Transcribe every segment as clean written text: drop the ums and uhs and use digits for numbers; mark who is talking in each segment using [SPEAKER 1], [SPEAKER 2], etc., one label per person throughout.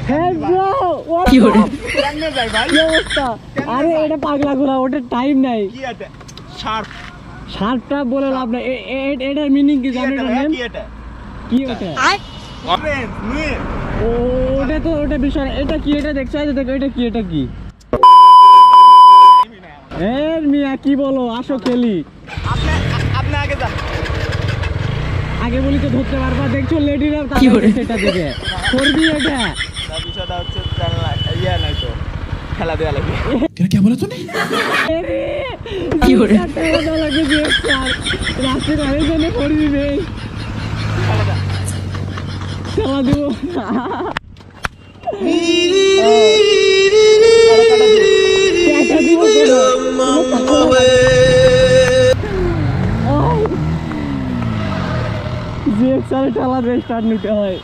[SPEAKER 1] হ্যাঁ ব্রো
[SPEAKER 2] কি হলো?
[SPEAKER 3] কেমনে যাই ভাই?
[SPEAKER 1] কি অবস্থা? আরে এটা পাগলা ঘোরা, ওটা টাইম নাই।
[SPEAKER 3] কি এটা? শার্প।
[SPEAKER 1] শার্টটা বলে লাভ নাই। এটার মিনিং কি
[SPEAKER 3] কি
[SPEAKER 1] জানেন?
[SPEAKER 3] এটা
[SPEAKER 1] এটার
[SPEAKER 3] ভাই?
[SPEAKER 1] নেম
[SPEAKER 3] কি এটা?
[SPEAKER 1] কি ওটা?
[SPEAKER 3] অরেঞ্জ, নীল।
[SPEAKER 1] ওটা তো ওটা বিষয় না। এটা কি? এটা দেখছো? এই দেখো, এটা কি? এটা কি? এ মিয়া কি বলো, আসো খেলি।
[SPEAKER 3] আপনি আপনি আগে যান।
[SPEAKER 1] আগে বলি তো ধরতে পারবা। দেখছো লেডিরা
[SPEAKER 2] কি করে?
[SPEAKER 1] সেটা দিকে করবি এটা।
[SPEAKER 3] তার বিষয়টা হচ্ছে ইয়া নাই তো খেলা দেওয়া লাগবে।
[SPEAKER 4] क्या बोला तूने?
[SPEAKER 2] কি করে?
[SPEAKER 1] রাস্তায় গাড়ির জন্য করবি বেশ
[SPEAKER 3] খেলা দেন।
[SPEAKER 1] খেলা দিব। টাকা দিব কেন? যে সালে ঠেলা দিয়ে স্টার্ট নিতে হয়।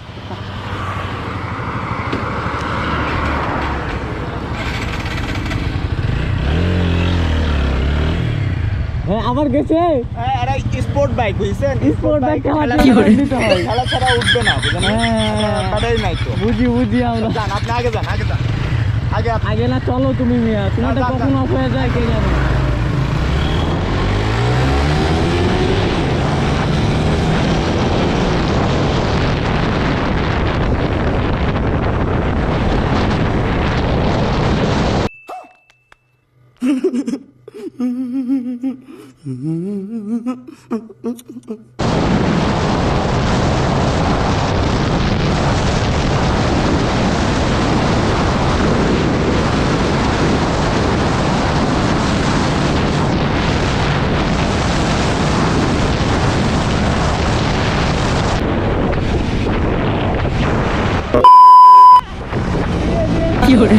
[SPEAKER 1] হ্যাঁ আবার গেছে
[SPEAKER 3] হ্যাঁ, এটা স্পোর্ট বাইক বুঝছেন?
[SPEAKER 1] স্পোর্ট বাইক খেলা
[SPEAKER 2] কি করে?
[SPEAKER 1] নিতে হয়।
[SPEAKER 3] খেলা ছাড়া উঠবে না বুঝলেন?
[SPEAKER 1] হ্যাঁ।
[SPEAKER 3] ব্যাটারি নাই তো।
[SPEAKER 1] বুঝি আমরা।
[SPEAKER 3] যান, আপনি আগে যান, আগে যান। আগে আপনি।
[SPEAKER 1] আগে না চলো তুমি মিয়া, তোমারটা
[SPEAKER 3] না,
[SPEAKER 1] কখন অফ হয়ে যায় কে জানে।
[SPEAKER 2] কি hore